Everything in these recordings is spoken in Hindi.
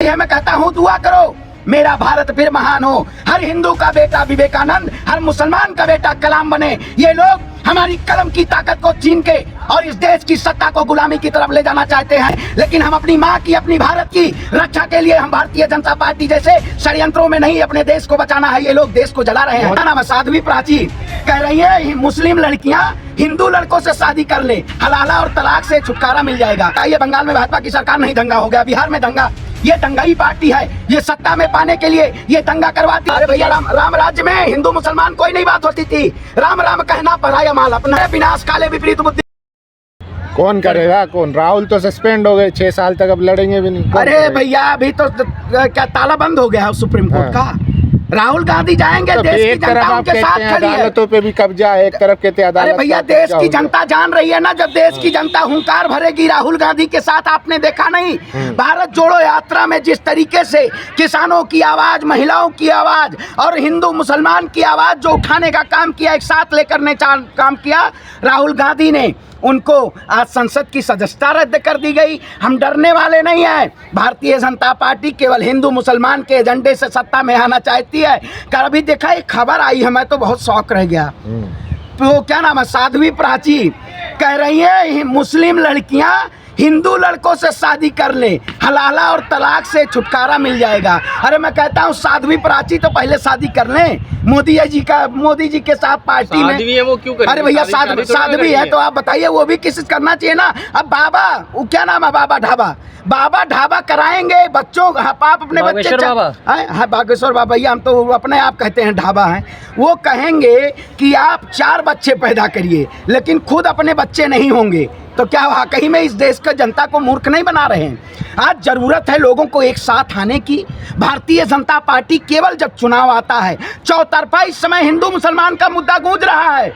है। मैं कहता हूँ दुआ करो मेरा भारत फिर महान हो, हर हिंदू का बेटा विवेकानंद, हर मुसलमान का बेटा कलाम बने। ये लोग हमारी कलम की ताकत को छीन के और इस देश की सत्ता को गुलामी की तरफ ले जाना चाहते हैं, लेकिन हम अपनी माँ की, अपनी भारत की रक्षा के लिए हम भारतीय जनता पार्टी जैसे षड्यंत्रों में नहीं, अपने देश को बचाना है। ये लोग देश को जला रहे हैं। नाम साध्वी प्राची कह रही है मुस्लिम लड़कियां हिंदू लड़कों से शादी कर ले, हलाला और तलाक से छुटकारा मिल जाएगा। ये बंगाल में भाजपा की सरकार नहीं दंगा हो गया, बिहार में दंगा। ये दंगाई पार्टी है, ये सत्ता में पाने के लिए ये दंगा करवाती है। अरे भैया राम राज्य में हिंदू मुसलमान कोई नहीं बात होती थी, राम राम कहना पराया माल अपना, विनाश काले विपरीत बुद्धि। कौन करेगा? कौन? राहुल तो सस्पेंड हो गए 6 साल तक, अब लड़ेंगे भी नहीं। अरे भैया अभी तो क्या ताला बंद हो गया है सुप्रीम कोर्ट का। राहुल गांधी जाएंगे, तो देश की जनता उनके साथ खड़ी है। अदालतों पे भी कब्जा है, एक तरफ कहते हैं अदालत। अरे भैया देश की जनता जान रही है ना, जब देश की जनता हुंकार भरेगी राहुल गांधी के साथ। आपने देखा नहीं भारत जोड़ो यात्रा में जिस तरीके से किसानों की आवाज, महिलाओं की आवाज और हिंदू मुसलमान की आवाज जो उठाने का काम किया, एक साथ लेकर ने काम किया राहुल गांधी ने, उनको आज संसद की सदस्यता रद्द कर दी गई। हम डरने वाले नहीं हैं। भारतीय जनता पार्टी केवल हिंदू मुसलमान के एजेंडे से सत्ता में आना चाहती है। कल अभी देखा एक खबर आई है, मैं तो बहुत शौक रह गया। तो क्या नाम है, साध्वी प्राची कह रही है मुस्लिम लड़कियां हिंदू लड़कों से शादी कर ले, हलाला और तलाक से छुटकारा मिल जाएगा। अरे मैं कहता हूँ साध्वी प्राची तो पहले शादी कर लें, मोदी जी के साथ पार्टी में है वो क्यों करें? अरे भैया साध्वी है तो आप बताइए, वो भी किसी करना चाहिए ना। अब बाबा वो क्या नाम है, बाबा ढाबा कराएंगे बच्चों, आप अपने बच्चे बागेश्वर बाबा, भैया हम तो अपने आप कहते हैं ढाबा है। वो कहेंगे कि आप 4 बच्चे पैदा करिए, लेकिन खुद अपने बच्चे नहीं होंगे, तो क्या वाकई में इस देश का जनता को मूर्ख नहीं बना रहे हैं? आज जरूरत है लोगों को एक साथ आने की। भारतीय जनता पार्टी केवल जब चुनाव आता है चौतरफा इस समय हिंदू मुसलमान का मुद्दा गूंज रहा है।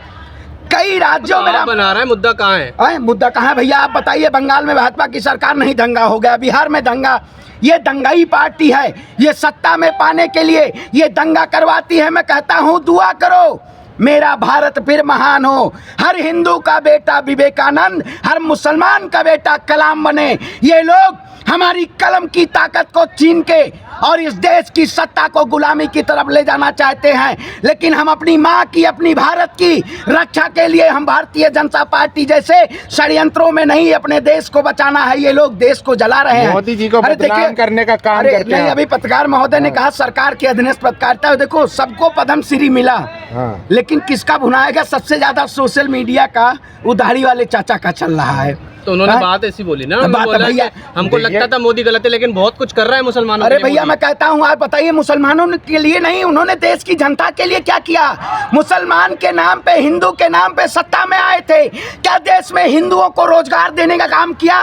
कई राज्यों में बना रहा है, मुद्दा कहाँ है? मुद्दा कहाँ है भैया, आप बताइए। बंगाल में भाजपा की सरकार नहीं दंगा हो गया, बिहार में दंगा। ये दंगाई पार्टी है, ये सत्ता में पाने के लिए ये दंगा करवाती है। मैं कहता हूँ दुआ करो मेरा भारत फिर महान हो, हर हिंदू का बेटा विवेकानंद, हर मुसलमान का बेटा कलाम बने। ये लोग हमारी कलम की ताकत को छीन के और इस देश की सत्ता को गुलामी की तरफ ले जाना चाहते हैं, लेकिन हम अपनी माँ की, अपनी भारत की रक्षा के लिए हम भारतीय जनता पार्टी जैसे षड्यंत्रों में नहीं, अपने देश को बचाना है। ये लोग देश को जला रहे हैं। मोदी जी को बदनाम करने का काम करते हैं। अभी पत्रकार महोदय ने कहा सरकार के अधीनस्थ पत्रकारिता, देखो सबको पद्मश्री मिला, लेकिन किसका भुनाएगा? सबसे ज्यादा सोशल मीडिया का उधारी वाले चाचा का चल रहा है। तो उन्होंने बात ऐसी बोली ना, भैया हमको लगता था मोदी गलत है, लेकिन बहुत कुछ कर रहा है मुसलमानों। अरे भैया मैं कहता हूँ, आप बताइए मुसलमानों के लिए नहीं, उन्होंने देश की जनता के लिए क्या किया? मुसलमान के नाम पे, हिंदू के नाम पे सत्ता में आए थे। क्या देश में हिंदुओं को रोजगार देने का काम किया?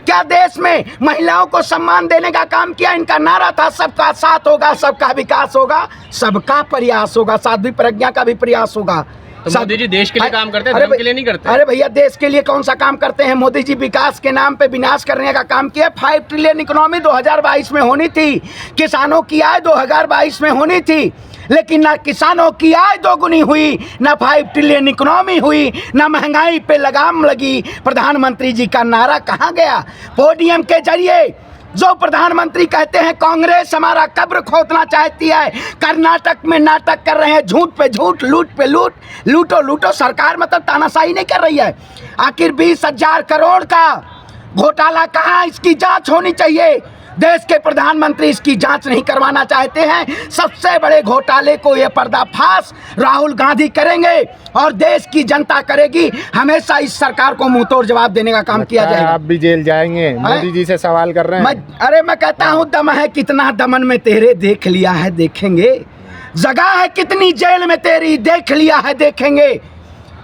क्या देश में महिलाओं को सम्मान देने का काम किया? इनका नारा था सबका साथ होगा, सबका विकास होगा, सबका प्रयास होगा, साध्वी प्रज्ञा का भी प्रयास होगा। तो मोदी जी देश के लिए काम करते हैं, धर्म के लिए नहीं करते। अरे भैया देश के लिए कौन सा काम करते हैं? मोदी जी विकास के नाम पे विनाश करने का काम किया। 5 ट्रिलियन इकोनॉमी 2022 में होनी थी, किसानों की आय 2022 में होनी थी, लेकिन ना किसानों की आय दोगुनी हुई, ना 5 ट्रिलियन इकोनॉमी हुई, ना महंगाई पे लगाम लगी। प्रधानमंत्री जी का नारा कहाँ गया? पोडियम के जरिए जो प्रधानमंत्री कहते हैं कांग्रेस हमारा कब्र खोदना चाहती है, कर्नाटक में नाटक कर रहे हैं, झूठ पे झूठ, लूट पे लूट, लूटो लूटो। सरकार मतलब तानाशाही नहीं कर रही है। आखिर 20,000 करोड़ का घोटाला कहाँ? इसकी जांच होनी चाहिए। देश के प्रधानमंत्री इसकी जांच नहीं करवाना चाहते हैं। सबसे बड़े घोटाले को ये पर्दाफाश राहुल गांधी करेंगे और देश की जनता करेगी। हमेशा इस सरकार को मुंहतोड़ जवाब देने का काम किया जाएगा। आप भी जेल जाएंगे? मोदी जी से सवाल कर रहे हैं। अरे मैं कहता हूँ दम है कितना दमन में तेरे, देख लिया है देखेंगे। जगह है कितनी जेल में तेरी, देख लिया है देखेंगे।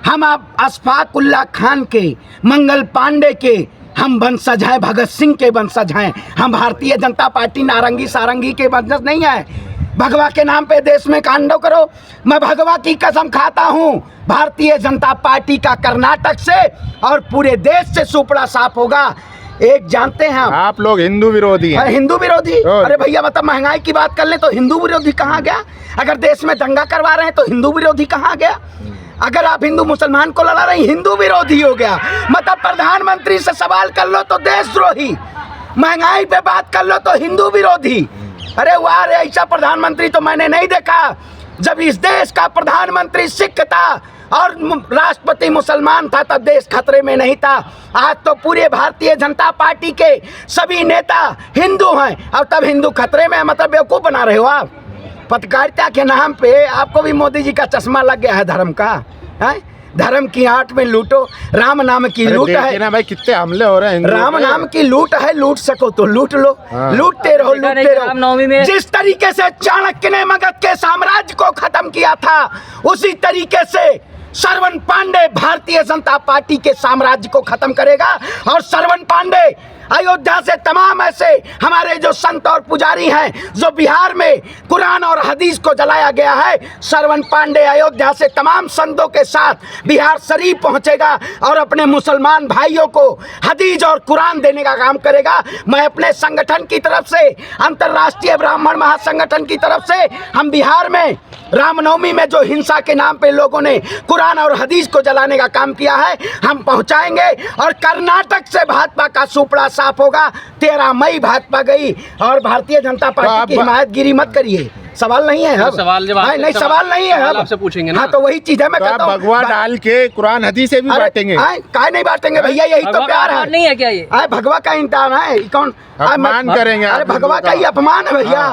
हम आप अशफाक उल्लाह खान के, मंगल पांडे के हम वंशज हैं, भगत सिंह के वंशज हैं। हम भारतीय जनता पार्टी नारंगी सारंगी के वंशज नहीं है। भगवा के नाम पे देश में कांडो करो। मैं भगवा की कसम खाता हूँ, भारतीय जनता पार्टी का कर्नाटक से और पूरे देश से सुपड़ा साफ होगा। एक जानते हैं आप लोग हिंदू विरोधी हैं। हिंदू विरोधी? अरे भैया मतलब महंगाई की बात कर ले तो हिंदू विरोधी कहाँ गया? अगर देश में दंगा करवा रहे हैं तो हिंदू विरोधी कहाँ गया? अगर आप हिंदू मुसलमान को लड़ा रहे हिंदू विरोधी हो गया। मतलब प्रधानमंत्री से सवाल कर लो तो देशद्रोही। महंगाई पे बात कर लो तो हिंदू विरोधी। अरे वाह रे, ऐसा प्रधानमंत्री तो मैंने नहीं देखा। जब इस देश का प्रधानमंत्री सिख था और राष्ट्रपति मुसलमान था तब देश खतरे में नहीं था। आज तो पूरे भारतीय जनता पार्टी के सभी नेता हिंदू हैं और तब हिंदू खतरे में, मतलब बेवकूफ़ बना रहे हो आप। पत्रकारिता के नाम पे आपको भी मोदी जी का चश्मा लग गया है धर्म का, है? धर्म की आट में लूटो, राम नाम की लूट है ना भाई, कितने हमले हो रहे हैं। राम नाम की लूट है, लूट सको तो लूट लो। लूटते रहो, लूटते रहो। जिस तरीके से चाणक्य ने मगध के साम्राज्य को खत्म किया था उसी तरीके से श्रवण पांडे भारतीय जनता पार्टी के साम्राज्य को खत्म करेगा। और श्रवण पांडे अयोध्या से तमाम ऐसे हमारे जो संत और पुजारी हैं जो बिहार में कुरान और हदीस को जलाया गया है, श्रवण पांडे अयोध्या से तमाम संतों के साथ बिहार शरीफ पहुंचेगा और अपने मुसलमान भाइयों को हदीस और कुरान देने का काम करेगा। मैं अपने संगठन की तरफ से, अंतर्राष्ट्रीय ब्राह्मण महासंगठन की तरफ से, हम बिहार में रामनवमी में जो हिंसा के नाम पे लोगों ने कुरान और हदीस को जलाने का काम किया है, हम पहुंचाएंगे। और कर्नाटक से भाजपा का सुपड़ा साफ होगा। 13 मई भाजपा गई और भारतीय जनता पार्टी की हिमायतगिरी मत करिए। सवाल नहीं है अब, सवाल जब नहीं सवाल नहीं है अब, आपसे पूछेंगे ना। हाँ, तो वही चीज है। मैं कहता हूँ भगवा डाल के कुरान हदीस से भी बांटेंगे। काय नहीं बांटेंगे भैया, यही तो प्यार है। नहीं है क्या ये? भगवा का इंसान है कौन? अपमान करेंगे? अरे भगवा का ही अपमान है भैया।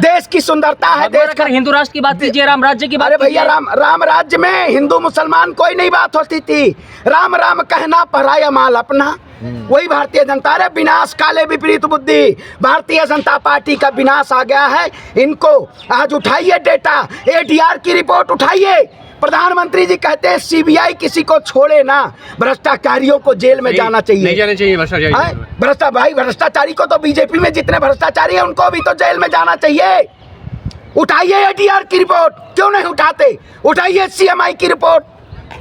देश की सुंदरता है, देश का हिंदू राष्ट्र की बात कीजिए, राम राज्य की बात। अरे भैया, राम राज्य में हिंदू मुसलमान कोई नहीं बात होती थी। राम राम कहना पराया माल अपना, वही भारतीय जनता। रे विनाश काले विपरीत बुद्धि, भारतीय जनता पार्टी का विनाश आ गया है। इनको आज उठाइए डेटा, ADR की रिपोर्ट उठाइए। प्रधानमंत्री जी कहते हैं सीबीआई किसी को छोड़े ना, भ्रष्टाचारियों को जेल में जाना चाहिए। नहीं जाना चाहिए भ्रष्टाचारी। भ्रष्टाचारी को तो बीजेपी में जितने भ्रष्टाचारी हैं उनको भी तो जेल में जाना चाहिए। उठाइए ADR की रिपोर्ट, क्यों नहीं उठाते? उठाइए CMI की रिपोर्ट,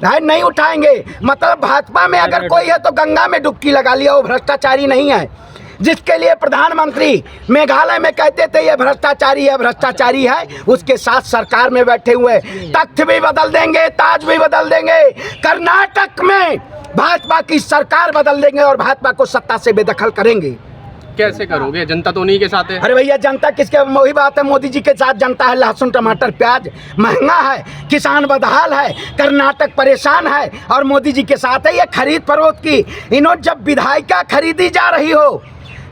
नहीं उठाएंगे। मतलब भाजपा में अगर कोई है तो गंगा में डुबकी लगा लिया, वो भ्रष्टाचारी नहीं है। जिसके लिए प्रधानमंत्री मेघालय में कहते थे ये भ्रष्टाचारी है, भ्रष्टाचारी है, उसके साथ सरकार में बैठे हुए तख्त भी बदल देंगे, ताज भी बदल देंगे। कर्नाटक में भाजपा की सरकार बदल देंगे और भाजपा को सत्ता से बेदखल करेंगे। कैसे करोगे? जनता तो उन्हीं के साथ है। अरे भैया, जनता किसके? वही बात है, मोदी जी के साथ जनता है। लहसुन टमाटर प्याज महंगा है, किसान बदहाल है, कर्नाटक परेशान है और मोदी जी के साथ है। ये खरीद फरोख्त की, इन्होंने जब विधायिका खरीदी जा रही हो,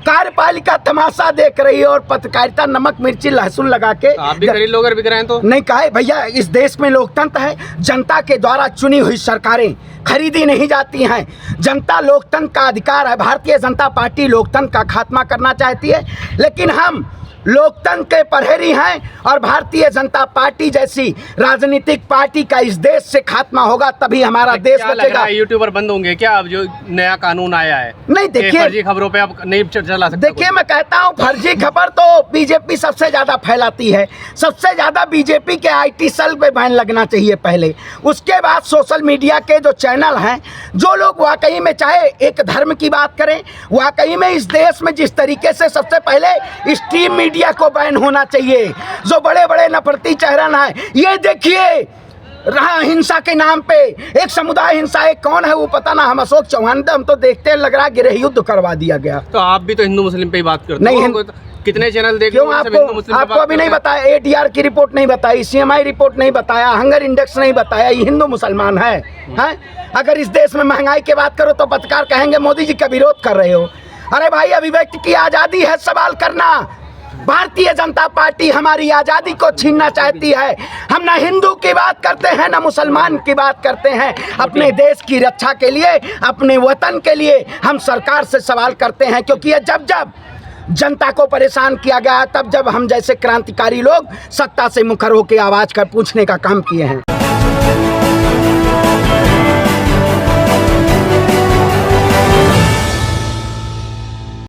कार्यपालिका तमाशा देख रही है और पत्रकारिता नमक मिर्ची लहसुन लगा के आप भी खरीद लो अगर बिक रहे हैं तो। नहीं कहा भैया, इस देश में लोकतंत्र है। जनता के द्वारा चुनी हुई सरकारें खरीदी नहीं जाती हैं। जनता लोकतंत्र का अधिकार है। भारतीय जनता पार्टी लोकतंत्र का खात्मा करना चाहती है, लेकिन हम लोकतंत्र के प्रहरी हैं और भारतीय जनता पार्टी जैसी राजनीतिक पार्टी का इस देश से खात्मा होगा तभी हमारा देश बचेगा। यूट्यूबर बंद होंगे क्या अब जो नया कानून आया है? नहीं, देखिए फर्जी खबरों पे आप नहीं चला सकते। देखिए, मैं कहता हूँ फर्जी खबर तो बीजेपी सबसे ज्यादा फैलाती है। सबसे ज्यादा बीजेपी के IT सेल पे बैन लगना चाहिए पहले, उसके बाद सोशल मीडिया के जो चैनल हैं, जो लोग वाकई में चाहे एक धर्म की बात करें, वाकई में इस देश में जिस तरीके से सबसे पहले स्ट्रीम मीडिया को बैन होना चाहिए। जो बड़े बड़े नफरती चेहरन है, ये देखिए रहा हिंसा के नाम पे एक समुदाय हिंसा, एक कौन है वो पता ना, हम अशोक चौहान हम तो देखते लग रहा गृह युद्ध करवा दिया गया। तो आप भी तो हिंदू मुस्लिम पे ही बात करते नहीं हो। कितने चैनल देख क्यों? आपको अभी नहीं बताया, ADR की रिपोर्ट नहीं बताई, CMI रिपोर्ट नहीं बताया, हंगर इंडेक्स नहीं बताया, ये हिंदू मुसलमान है, हैं? अगर इस देश में महंगाई की बात करो तो पत्रकार कहेंगे मोदी जी का विरोध कर रहे हो। अरे भाई, अभिव्यक्ति की आज़ादी है सवाल करना। भारतीय जनता पार्टी हमारी आज़ादी को छीनना चाहती है। हम ना हिंदू की बात करते हैं ना मुसलमान की बात करते हैं। अपने देश की रक्षा के लिए, अपने वतन के लिए हम सरकार से सवाल करते हैं, क्योंकि ये जब जब जनता को परेशान किया गया, तब जब हम जैसे क्रांतिकारी लोग सत्ता से मुखर होकर आवाज़ कर पूछने का काम किए हैं।